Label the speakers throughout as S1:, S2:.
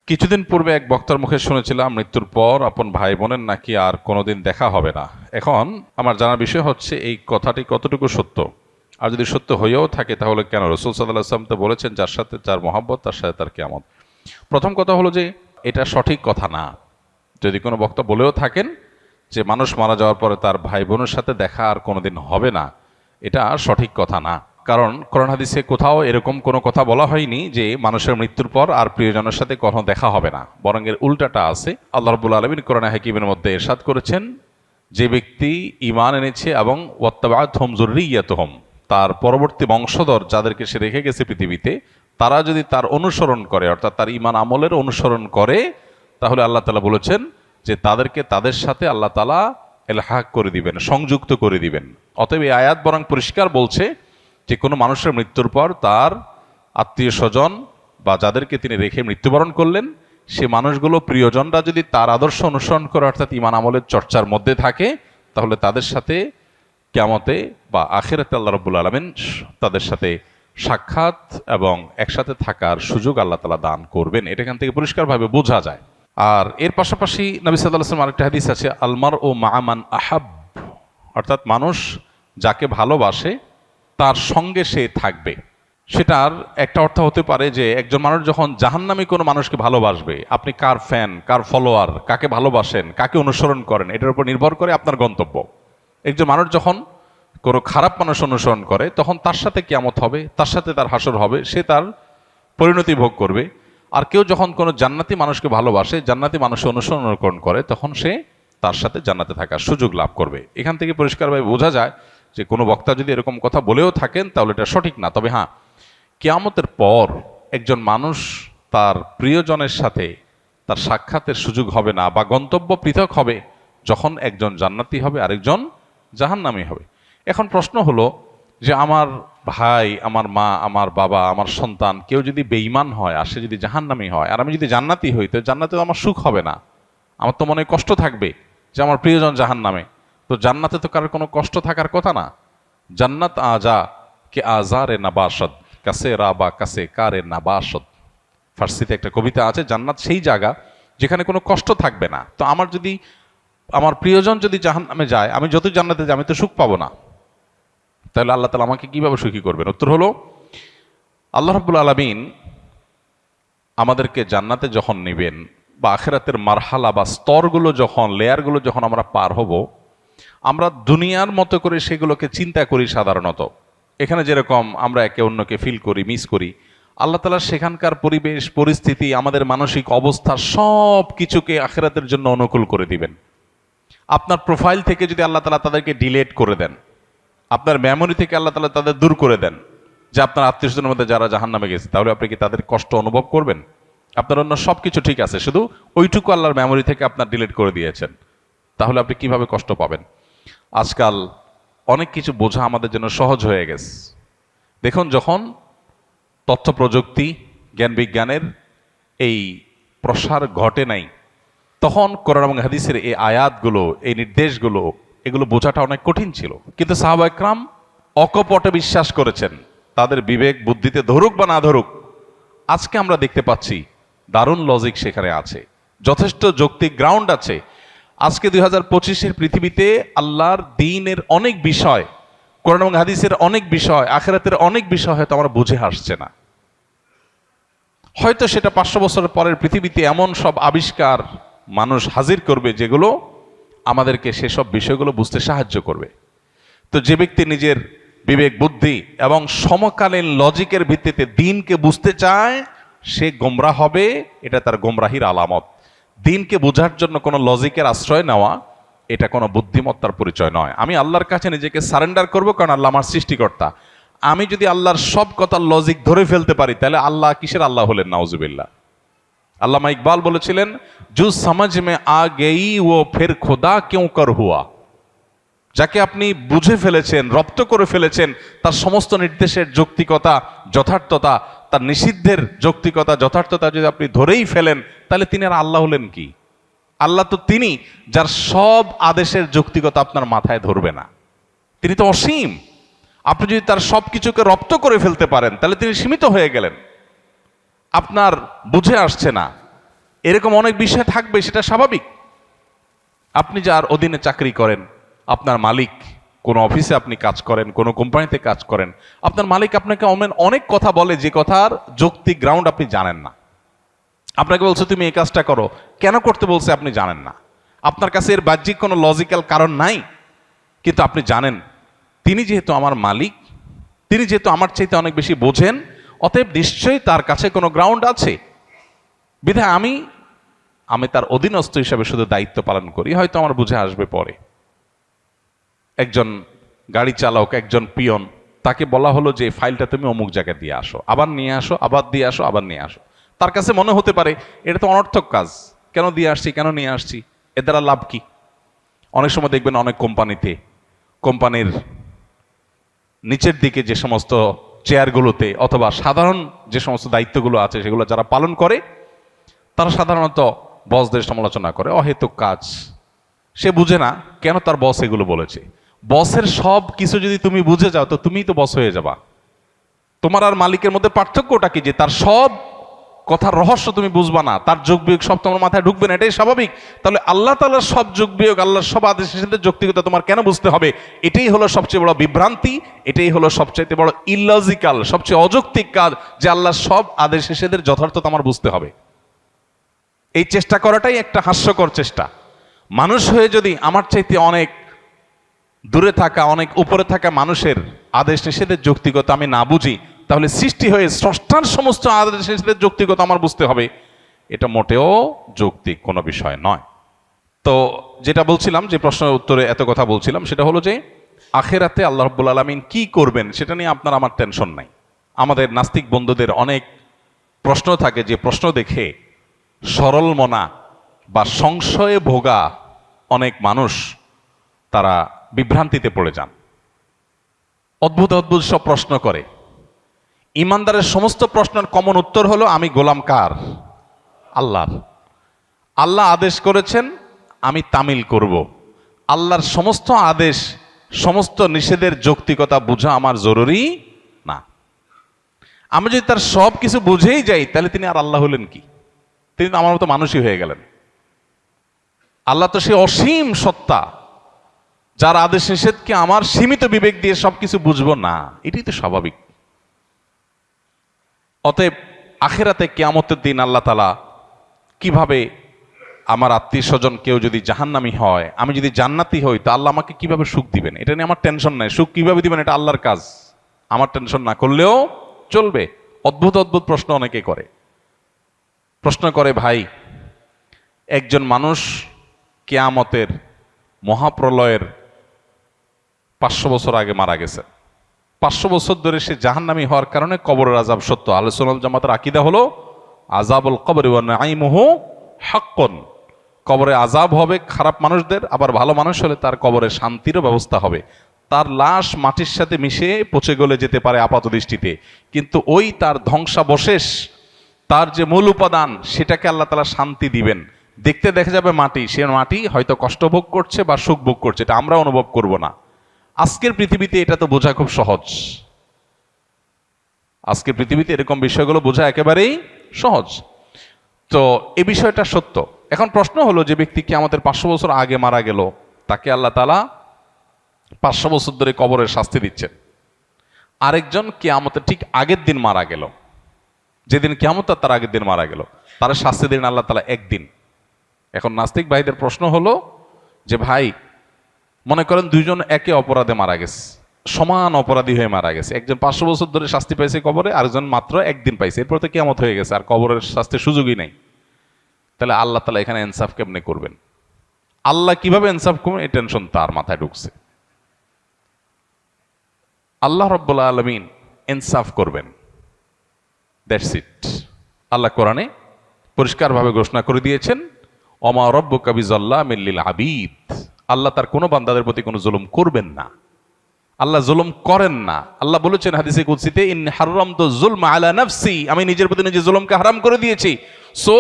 S1: কিছুদিন পূর্বে এক বক্তার মুখে শুনেছিলাম মৃত্যুর পর আপন ভাই বোনের নাকি আর কোনোদিন দেখা হবে না। এখন আমার জানার বিষয় হচ্ছে এই কথাটি কতটুকু সত্য, আর যদি সত্য হয়েও থাকে তাহলে কেন? রাসূল সাল্লাল্লাহু আলাইহি ওয়াসাল্লাম তো বলেছেন, যার সাথে যার মহব্বত তার সাথে তার কিয়ামত। প্রথম কথা হলো যে এটা সঠিক কথা না। যদি কোনো বক্তা বলেও থাকেন যে মানুষ মারা যাওয়ার পরে তার ভাই বোনের সাথে দেখা আর কোনোদিন হবে না, এটা সঠিক কথা না। কারণ কোরআন হাদিসে কোথাও এরকম কোনো কথা বলা হয়নি যে মানুষের মৃত্যুর পর আর প্রিয়জনের সাথে কখনো দেখা হবে না, বরং এর উল্টাটা আছে। আল্লাহ রাব্বুল আলামিন কোরআনে হাকিমের মধ্যে ইরশাদ করেছেন, যে ব্যক্তি ঈমান এনেছে এবং ওয়াত্তাবাআতহুম যুররিয়াতুহুম, তার পরবর্তী বংশধর যাদেরকে সে রেখে গেছে পৃথিবীতে, তারা যদি তার অনুসরণ করে, অর্থাৎ তার ঈমান আমলের অনুসরণ করে, তাহলে আল্লাহ তাআলা বলেছেন যে তাদেরকে তাদের সাথে আল্লাহ তাআলা ইলহাক করে দিবেন, সংযুক্ত করে দিবেন। অতএব এই আয়াত বরং পরিষ্কার বলছে যে কোনো মানুষের মৃত্যুর পর তার আত্মীয় স্বজন বা যাদেরকে তিনি রেখে মৃত্যুবরণ করলেন, সে মানুষগুলো প্রিয়জনরা যদি তার আদর্শ অনুসরণ করে, অর্থাৎ ঈমান আমলের চর্চার মধ্যে থাকে, তাহলে তাদের সাথে কিয়ামতে বা আখিরাতে আল্লাহ রাব্বুল আলামিন তাদের সাথে সাক্ষাৎ এবং একসাথে থাকার সুযোগ আল্লাহ তাআলা দান করবেন। এটা এখান থেকে পরিষ্কারভাবে বোঝা যায়। আর এর পাশাপাশি নবী সাল্লাল্লাহু আলাইহি ওয়াসাল্লাম আরেকটা হাদিস আছে, আলমার ও মাআমান আহাব, অর্থাৎ মানুষ যাকে ভালোবাসে তার সঙ্গে সে থাকবে। সেটার একটা অর্থ হতে পারে যে একজন মানুষ যখন জাহান্নামী কোনো মানুষকে ভালোবাসবে, আপনি কার ফ্যান, কার ফলোয়ার, কাকে ভালোবাসেন, কাকে অনুসরণ করেন, এটার উপর নির্ভর করে আপনার গন্তব্য। একজন মানুষ যখন কোনো খারাপ মানুষ অনুসরণ করে, তখন তার সাথে কিয়ামত হবে, তার সাথে তার হাসর হবে, সে তার পরিণতি ভোগ করবে। আর কেউ যখন কোনো জান্নাতি মানুষকে ভালোবাসে, জান্নাতি মানুষের অনুসরণ করে, তখন সে তার সাথে জান্নাতে থাকার সুযোগ লাভ করবে। এখান থেকে পরিষ্কারভাবে বোঝা যায় যে কোনো বক্তা যদি এরকম কথা বলেও থাকেন তাহলে এটা সঠিক না। তবে হ্যাঁ, কিয়ামতের পর একজন মানুষ তার প্রিয়জনের সাথে তার সাক্ষাতের সুযোগ হবে না, বা গন্তব্য পৃথক হবে, যখন একজন জান্নাতি হবে আরেকজন জাহান্নামী হবে। এখন প্রশ্ন হলো যে আমার ভাই, আমার মা, আমার বাবা, আমার সন্তান কেউ যদি বেঈমান হয় আর সে যদি জাহান্নামী হয়, আর আমি যদি জান্নাতি হই, তো জান্নাতে আমার সুখ হবে না, আমার তো মনে কষ্ট থাকবে যে আমার প্রিয়জন জাহান্নামে। তো জান্নাতে তো কারোর কোনো কষ্ট থাকার কথা না। জান্নাত আজা কে আজারে নাবাসদ কাছে রাবা কাছে কারে নাবাসদ, ফার্সিতে একটা কবিতা আছে, জান্নাত সেই জায়গা যেখানে কোনো কষ্ট থাকবে না। তো আমার প্রিয়জন যদি জাহান্নামে যায়, আমি যতই জান্নাতে যাই, আমি তো সুখ পাবো না। তাহলে আল্লাহ তাআলা আমাকে কিভাবে সুখী করবেন? উত্তর হলো, আল্লাহ রাব্বুল আলামিন আমাদেরকে জান্নাতে যখন নেবেন, বা আখিরাতের মারহালা বা স্তরগুলো যখন, লেয়ারগুলো যখন আমরা পার হব, আমরা দুনিয়ার মতো করে সেগুলোকে চিন্তা করি সাধারণত। এখানে যেরকম আমরা একে অন্যকে ফিল করি, মিস করি, আল্লাহ তাআলা সেখানকার পরিবেশ পরিস্থিতি, আমাদের মানসিক অবস্থা, সব কিছুকে আখিরাতের জন্য অনুকূল করে দিবেন। আপনার প্রোফাইল থেকে যদি আল্লাহ তাআলা তাদেরকে ডিলিট করে দেন, আপনার মেমোরি থেকে আল্লাহ তাআলা তাদের দূর করে দেন, যে আপনার আত্মীয় স্বজনের মধ্যে যারা জাহান্নামে গেছে, তাহলে আপনি কি তাদের কষ্ট অনুভব করবেন? আপনার অন্য সব কিছু ঠিক আছে, শুধু ওইটুকু আল্লাহর মেমোরি থেকে আপনার ডিলিট করে দিয়েছেন, তাহলে আপনি কিভাবে কষ্ট পাবেন? আজকাল অনেক কিছু বোঝা আমাদের জন্য সহজ হয়ে গেছে। দেখুন, যখন তথ্য প্রযুক্তি, জ্ঞান বিজ্ঞানের এই প্রসার ঘটে নাই, তখন কোরআন এবং হাদিসের এই আয়াতগুলো, এই নির্দেশগুলো, এগুলো বোঝাটা অনেক কঠিন ছিল। কিন্তু সাহাবা একরাম অকপটে বিশ্বাস করেছেন, তাদের বিবেক বুদ্ধিতে ধরুক বা না ধরুক। আজকে আমরা দেখতে পাচ্ছি দারুণ লজিক সেখানে আছে, যথেষ্ট যৌক্তিক গ্রাউন্ড আছে। আজকে 2025-এর পৃথিবীতে আল্লাহর দ্বীনের অনেক বিষয়, কোরআন এবং হাদিসের অনেক বিষয়, আখিরাতের অনেক বিষয় হয়তো আমরা বুঝে আসছে না। হয়তো সেটা 500 বছরের পরের পৃথিবীতে এমন সব আবিষ্কার মানুষ হাজির করবে যেগুলো আমাদেরকে সেসব বিষয়গুলো বুঝতে সাহায্য করবে। তো যে ব্যক্তি নিজের বিবেক বুদ্ধি এবং সমকালীন লজিকের ভিত্তিতে দ্বীনকে বুঝতে চায়, সে গোমরাহ হবে। এটা তার গোমরাহির আলামত। দ্বীনকে বোঝার জন্য কোনো লজিকের আশ্রয় নেওয়া, এটা কোনো বুদ্ধিমত্তার পরিচয় নয়। আমি আল্লাহর কাছে নিজেকে সারেন্ডার করব, কারণ আল্লাহ আমার সৃষ্টিকর্তা। আমি যদি আল্লাহর সব কথার লজিক ধরে ফেলতে পারি, তাহলে আল্লাহ কিসের আল্লাহ হলেন? নাউজুবিল্লাহ। আল্লামা ইকবাল বলেছিলেন, জু সমঝ মে আ গেই ও ফির খোদা কেউ কর হুয়া। যাকে আপনি বুঝে ফেলেছেন, রপ্ত করে ফেলেছেন, তার সমস্ত নির্দেশের যৌক্তিকতা, যথার্থতা, তার নিষিদ্ধের যৌক্তিকতা, যথার্থতা যদি আপনি ধরেই ফেলেন, তাহলে তিনি আর আল্লাহ হলেন কি? আল্লাহ তো তিনি যার সব আদেশের যৌক্তিকতা আপনার মাথায় ধরবে না। তিনি তো অসীম। আপনি যদি তার সব কিছুকে রপ্ত করে ফেলতে পারেন, তাহলে তিনি সীমিত হয়ে গেলেন। আপনার বুঝে আসছে না এরকম অনেক বিষয় থাকবে, সেটা স্বাভাবিক। আপনি যার অধীনে চাকরি করেন, আপনার মালিক, কোনো অফিসে আপনি কাজ করেন, কোনো কোম্পানিতে কাজ করেন, আপনার মালিক আপনাকে অনেক কথা বলে যে কথার যৌক্তিক গ্রাউন্ড আপনি জানেন না। আপনাকে বলছে তুমি এই কাজটা করো, কেন করতে বলছে আপনি জানেন না। আপনার কাছে এর বাহ্যিক কোনো লজিক্যাল কারণ নাই, কিন্তু আপনি জানেন তিনি যেহেতু আমার মালিক, তিনি যেহেতু আমার চাইতে অনেক বেশি বোঝেন, অতএব নিশ্চয়ই তার কাছে কোনো গ্রাউন্ড আছে। বিধায় আমি তার অধীনস্থ হিসাবে শুধু দায়িত্ব পালন করি, হয়তো আমার বুঝে আসবে পরে। একজন গাড়ি চালক, একজন পিয়ন, তাকে বলা হলো যে ফাইলটা তুমি অমুক জায়গায় দিয়ে আসো, আবার নিয়ে আসো, আবার দিয়ে আসো, আবার নিয়ে আসো। তার কাছে মনে হতে পারে এটা তো অনর্থক কাজ, কেন দিয়ে আসছি, কেন নিয়ে আসছি, এর দ্বারা লাভ কি? অনেক সময় দেখবেন অনেক কোম্পানিতে, কোম্পানির নিচের দিকে যে সমস্ত চেয়ারগুলোতে অথবা সাধারণ যে সমস্ত দায়িত্বগুলো আছে সেগুলো যারা পালন করে, তারা সাধারণত বসদের সমালোচনা করে, অহেতুক কাজ। সে বুঝে না কেন তার বস এগুলো বলেছে। বসের সব কিছু যদি তুমি বুঝে যাও তো তুমিই তো বস হয়ে যাবা। তোমার আর মালিকের মধ্যে পার্থক্যটা কি? যে তার সব কথার রহস্য তুমি বুঝবা না, তার যোগ বিয়োগ সব তোমার মাথায় ঢুকবে না, এটাই স্বাভাবিক। তাহলে আল্লাহ তাআলার সব যোগ বিয়োগ, আল্লাহর সব আদেশ নিষেধের যৌক্তিকতা তোমার কেন বুঝতে হবে? এটাই হলো সবচেয়ে বড় বিভ্রান্তি, এটাই হলো সবচেয়ে বড় ইললজিক্যাল, সবচেয়ে অযৌক্তিক কাজ, যে আল্লাহর সব আদেশ নিষেধের যথার্থতা আমার বুঝতে হবে। এই চেষ্টা করাটাই একটা হাস্যকর চেষ্টা। মানুষ হয়ে যদি আমার চাইতে অনেক দূরে থাকা, অনেক উপরে থাকা মানুষের আদেশ নিষেধের যৌক্তিকতা আমি না বুঝি, তাহলে সৃষ্টি হয়ে স্রষ্টার সমস্ত আদেশ নিষেধের যৌক্তিকতা আমার বুঝতে হবে, এটা মোটেও যৌক্তিক কোনো বিষয় নয়। তো যেটা বলছিলাম, যে প্রশ্নের উত্তরে এত কথা বলছিলাম, সেটা হলো যে আখেরাতে আল্লাহ রাব্বুল আলামিন কি করবেন সেটা নিয়ে আপনার আমার টেনশন নাই। আমাদের নাস্তিক বন্ধুদের অনেক প্রশ্ন থাকে, যে প্রশ্ন দেখে সরল মনা বা সংশয়ে ভোগা অনেক মানুষ তারা বিভ্রান্তিতে পড়ে যান। অদ্ভুত অদ্ভুত সব প্রশ্ন করে। ইমানদারের সমস্ত প্রশ্নের কমন উত্তর হলো আমি গোলাম কার? আল্লাহর। আল্লাহ আদেশ করেছেন, আমি তামিল করব। আল্লাহর সমস্ত আদেশ, সমস্ত নিষেধের যৌক্তিকতা বোঝা আমার জরুরি না। আমি যদি তার সব কিছু বুঝেই যাই, তাহলে তিনি আর আল্লাহ হলেন কি? তিনি তো আমার মতো মানুষই হয়ে গেলেন। আল্লাহ তো সে অসীম সত্তা, যার আদেশ নিষেধকে আমার সীমিত বিবেক দিয়ে সবকিছু বুঝবো না, এটাই তো স্বাভাবিক। অতএব আখেরাতে কিয়ামতের দিন আল্লাহ তাআলা কিভাবে, আমার আত্মীয় স্বজন কেউ যদি জাহান্নামী হয়, আমি যদি জান্নাতি হই, তা আল্লাহ আমাকে কিভাবে সুখ দিবেন, এটা নিয়ে আমার টেনশন নাই। সুখ কিভাবে দিবেন এটা আল্লাহর কাজ, আমার টেনশন না করলেও চলবে। অদ্ভুত অদ্ভুত প্রশ্ন অনেকে করে। প্রশ্ন করে, ভাই, একজন মানুষ কিয়ামতের মহাপ্রলয়ের 500 বছর আগে মারা গেছে, 500 বছর ধরে সে জাহান্নামী হওয়ার কারণে কবরের আযাব সত্য। আহলে সুন্নাত ওয়াল জামাতের আকীদা হলো আযাবুল কবরি ওয়া নাঈমুহু হাক্কুন। কবরে আযাব হবে খারাপ মানুষদের, আবার ভালো মানুষ হলে তার কবরে শান্তিরও ব্যবস্থা হবে। তার লাশ মাটির সাথে মিশে পচে গলে যেতে পারে আপাত দৃষ্টিতে, কিন্তু ওই তার ধ্বংসাবশেষ, তার যে মূল উপাদান, সেটাকে আল্লাহ তাআলা শান্তি দিবেন। দেখতে দেখা যাবে মাটি, সে মাটি হয়তো কষ্ট ভোগ করছে বা সুখ ভোগ করছে, এটা আমরা অনুভব করব না। আজকের পৃথিবীতে এটা তো বোঝা খুব সহজ। আজকের পৃথিবীতে এরকম বিষয়গুলো বোঝা একেবারেই সহজ। তো এই বিষয়টা সত্য। এখন প্রশ্ন হলো, যে ব্যক্তি কিয়ামতের 500 বছর আগে মারা গেল, তাকে আল্লাহ তাআলা 500 বছর ধরে কবরের শাস্তি দিচ্ছেন। আরেকজন কিয়ামতের ঠিক আগের দিন মারা গেল, যেদিন কিয়ামত তার আগের দিন মারা গেল, তার শাস্তি দিন আল্লাহ তাআলা একদিন। এখন নাস্তিক ভাইদের প্রশ্ন হলো যে, ভাই, মনে করেন দুইজন একে অপরাধে মারা গেছে, সমান অপরাধী হয়ে মারা গেছে। একজন 500 বছর ধরে শাস্তি পাইছে কবরে, আরেকজন মাত্র একদিন পাইছে, এরপর তো কিয়ামত হয়ে গেছে, আর কবরের শাস্তির সুযোগই নাই। তাহলে আল্লাহ তাআলা এখানে ইনসাফ কেমনে করবেন? আল্লাহ কিভাবে ইনসাফ করবেন, এই টেনশন তার মাথায় ঢুকছে। আল্লাহ রাব্বুল আলামিন ইনসাফ করবেন, দ্যাটস ইট। আল্লাহ কোরআনে পরিষ্কারভাবে ঘোষণা করে দিয়েছেন, ওমা রাব্বুকা বিযাল্লামিল লিল আবিদ। আল্লাহ তার কোনো বান্দাদের প্রতি কোনো জুলুম করবেন না, আল্লাহ জুলুম করেন না। আল্লাহ বলেছেন হাদিসে কুদসিতে, ইন্নী হারামতু যুলমা আলা নাফসি, আমি নিজের প্রতি নিজে জুলুমকে হারাম করে দিয়েছি। সো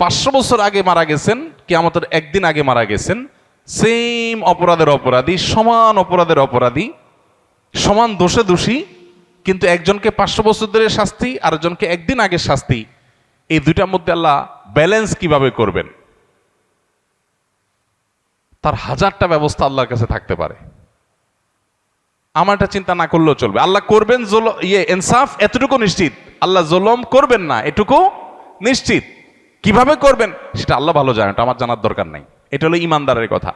S1: 500 বছর আগে মারা গেছেন, কিয়ামতের একদিন আগে মারা গেছেন, সেম অপরাধের অপরাধী, সমান অপরাধের অপরাধী, সমান দোষে দোষী, কিন্তু একজনকে 500 বছর ধরে শাস্তি, আরেকজনকে একদিন আগে শাস্তি। এই দুইটার মধ্যে আল্লাহ ব্যালেন্স কিভাবে করবেন, তার হাজারটা ব্যবস্থা আল্লাহর কাছে থাকতে পারে। আমার এটা চিন্তা না করলেও চলবে। আল্লাহ করবেন ইনসাফ, এতটুকু নিশ্চিত। আল্লাহ জুলুম করবেন না, এটুকু নিশ্চিত। কিভাবে করবেন সেটা আল্লাহ ভালো জানেন, এটা আমার জানার দরকার নাই। এটা হলো ইমানদারের কথা।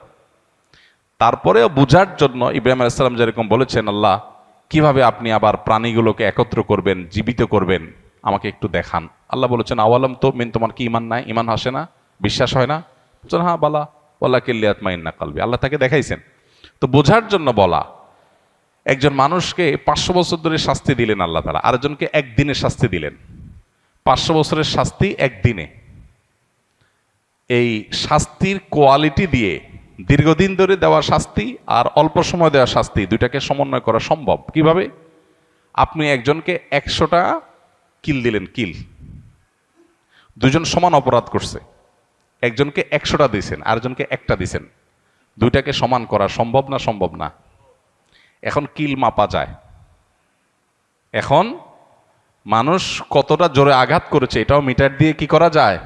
S1: তারপরেও বুঝার জন্য ইব্রাহিম আলাইহিস সালাম যেরকম বলেছেন, আল্লাহ কিভাবে আপনি আবার প্রাণীগুলোকে একত্র করবেন, জীবিত করবেন, আমাকে একটু দেখান। আল্লাহ বলেছেন, আওয়ালাম তো মিন, তোমার কি ইমান নাই, ইমান আসে না, বিশ্বাস হয় না? বলছেন হ্যাঁ বালা ওয়াল্লাহ কিল্লিয়াতমাইন্না কালবি। আল্লাহ তাকে দেখাইছেন। তো বোঝার জন্য বলা। একজন মানুষকে 500 বছর ধরে শাস্তি দিলেন আল্লাহ তাআলা, আরেকজনকে একদিনের শাস্তি দিলেন। 500 বছরের শাস্তি একদিনে। এই শাস্তির কোয়ালিটি দিয়ে দীর্ঘদিন ধরে দেওয়া শাস্তি আর অল্প সময় দেওয়া শাস্তি দুইটাকে সমন্বয় করা সম্ভব কিভাবে? আপনি একজনকে 100টা কিল দিলেন, কিল, দুজন সমান অপরাধ করছে, একজনকে 100টা দিয়েছেন, আরেকজনকে একটা দিয়েছেন, দুইটাকে সমান করা সম্ভব না? সম্ভব না। এখন কিল মাপা যায়। এখন মানুষ কতটা জোরে আঘাত করেছে এটাও মিটার দিয়ে কি করা যায়?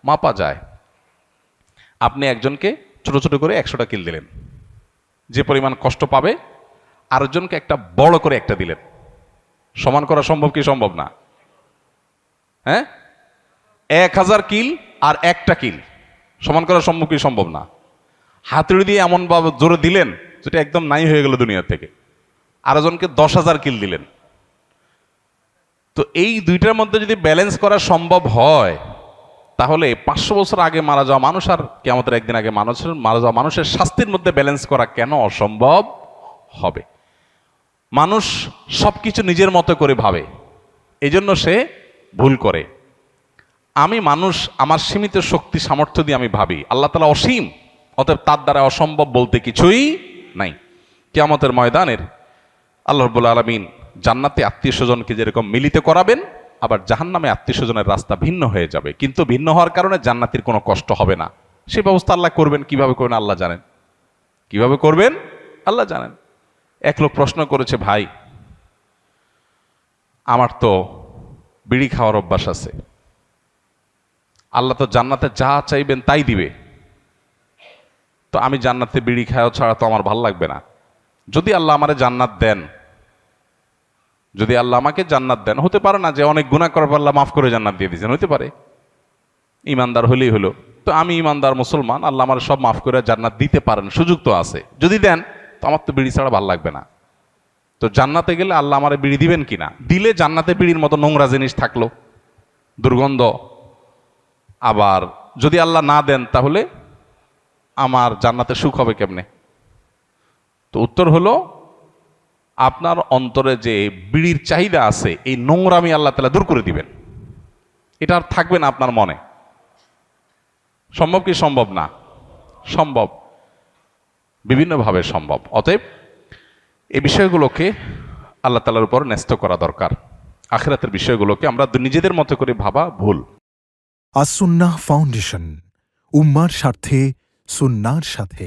S1: মাপা যায়। আপনি একজনকে ছোট ছোট করে 100টা কিল দিলেন, যে পরিমাণ কষ্ট পাবে, আরেকজনকে একটা বড় করে একটা দিলেন, সমান করা সম্ভব কি সম্ভব না? হ্যাঁ, 1000 কিল আর একটা কিল সমান করা সম্ভব কি সম্ভব না? হাতুড়ি দিয়ে এমন ভাবে জোরে দিলেন যেটা একদম নাই হয়ে গেল দুনিয়া থেকে। আরেকজনকে 10,000 কিল দিলেন। তো এই দুইটার মধ্যে যদি ব্যালেন্স করা সম্ভব হয়, তাহলে 500 বছর আগে মারা যাওয়া মানুষ আর কিয়ামতের একদিন আগে মারা যাওয়া মানুষের শাস্তির মধ্যে ব্যালেন্স করা কেন অসম্ভব হবে? মানুষ সবকিছু নিজের মতো করে ভাবে, এই জন্য সে ভুল করে। আমি মানুষ, আমার সীমিত শক্তি সামর্থ্য দিয়ে আমি ভাবি, আল্লাহ তাআলা অসীম, অতএব তার দ্বারা অসম্ভব বলতে কিছুই নাই। কিয়ামতের ময়দানের আল্লাহ রাব্বুল আলামিন জান্নাতে আত্মীয় স্বজনকে যেরকম মিলিত করাবেন, আবার জাহান্নামে আত্মীয় স্বজনের রাস্তা ভিন্ন হয়ে যাবে, কিন্তু ভিন্ন হওয়ার কারণে জান্নাতের কোনো কষ্ট হবে না। সে ব্যবস্থা আল্লাহ করবেন। কিভাবে করবেন আল্লাহ জানেন, কিভাবে করবেন আল্লাহ জানেন। এক লোক প্রশ্ন করেছে, ভাই আমার তো বিড়ি খাওয়ার অভ্যাস আছে, আল্লাহ তো জান্নাতে যা চাইবেন তাই দিবে, তো আমি জান্নাতে বিড়ি খাওয়া ছাড়া তো আমার ভাল লাগবে না। যদি আল্লাহ আমারে জান্নাত দেন, যদি আল্লাহ আমাকে জান্নাত দেন, হতে পারে না যে অনেক গুনাহ করার পর আল্লাহ মাফ করে জান্নাত দিয়ে দিয়েছেন, হতে পারে, ইমানদার হলেই হলো। তো আমি ইমানদার মুসলমান, আল্লাহ আমার সব মাফ করে জান্নাত দিতে পারেন, সুযোগ তো আছে। যদি দেন তো আমার তো বিড়ি ছাড়া ভাল লাগবে না। তো জান্নাতে গেলে আল্লাহ আমারে বিড়ি দিবেন কিনা? দিলে জান্নাতে বিড়ির মতো নোংরা জিনিস থাকলো, দুর্গন্ধ। আবার যদি আল্লাহ না দেন, তাহলে আমার জান্নাতে সুখ হবে কেমনে? তো উত্তর হলো, আপনার অন্তরে যে বিড়ির চাহিদা আছে, এই নোংরামি আল্লাহ তাআলা দূর করে দিবেন, এটা আর থাকবে না আপনার মনে। সম্ভব কি সম্ভব না? সম্ভব, বিভিন্নভাবে সম্ভব। অতএব এই বিষয়গুলোকে আল্লাহ তাআলার উপর ন্যস্ত করা দরকার। আখিরাতের বিষয়গুলোকে আমরা নিজেদের মতো করে ভাবা ভুল।
S2: আস সুন্নাহ ফাউন্ডেশন, উম্মার স্বার্থে সুন্নাহর সাথে।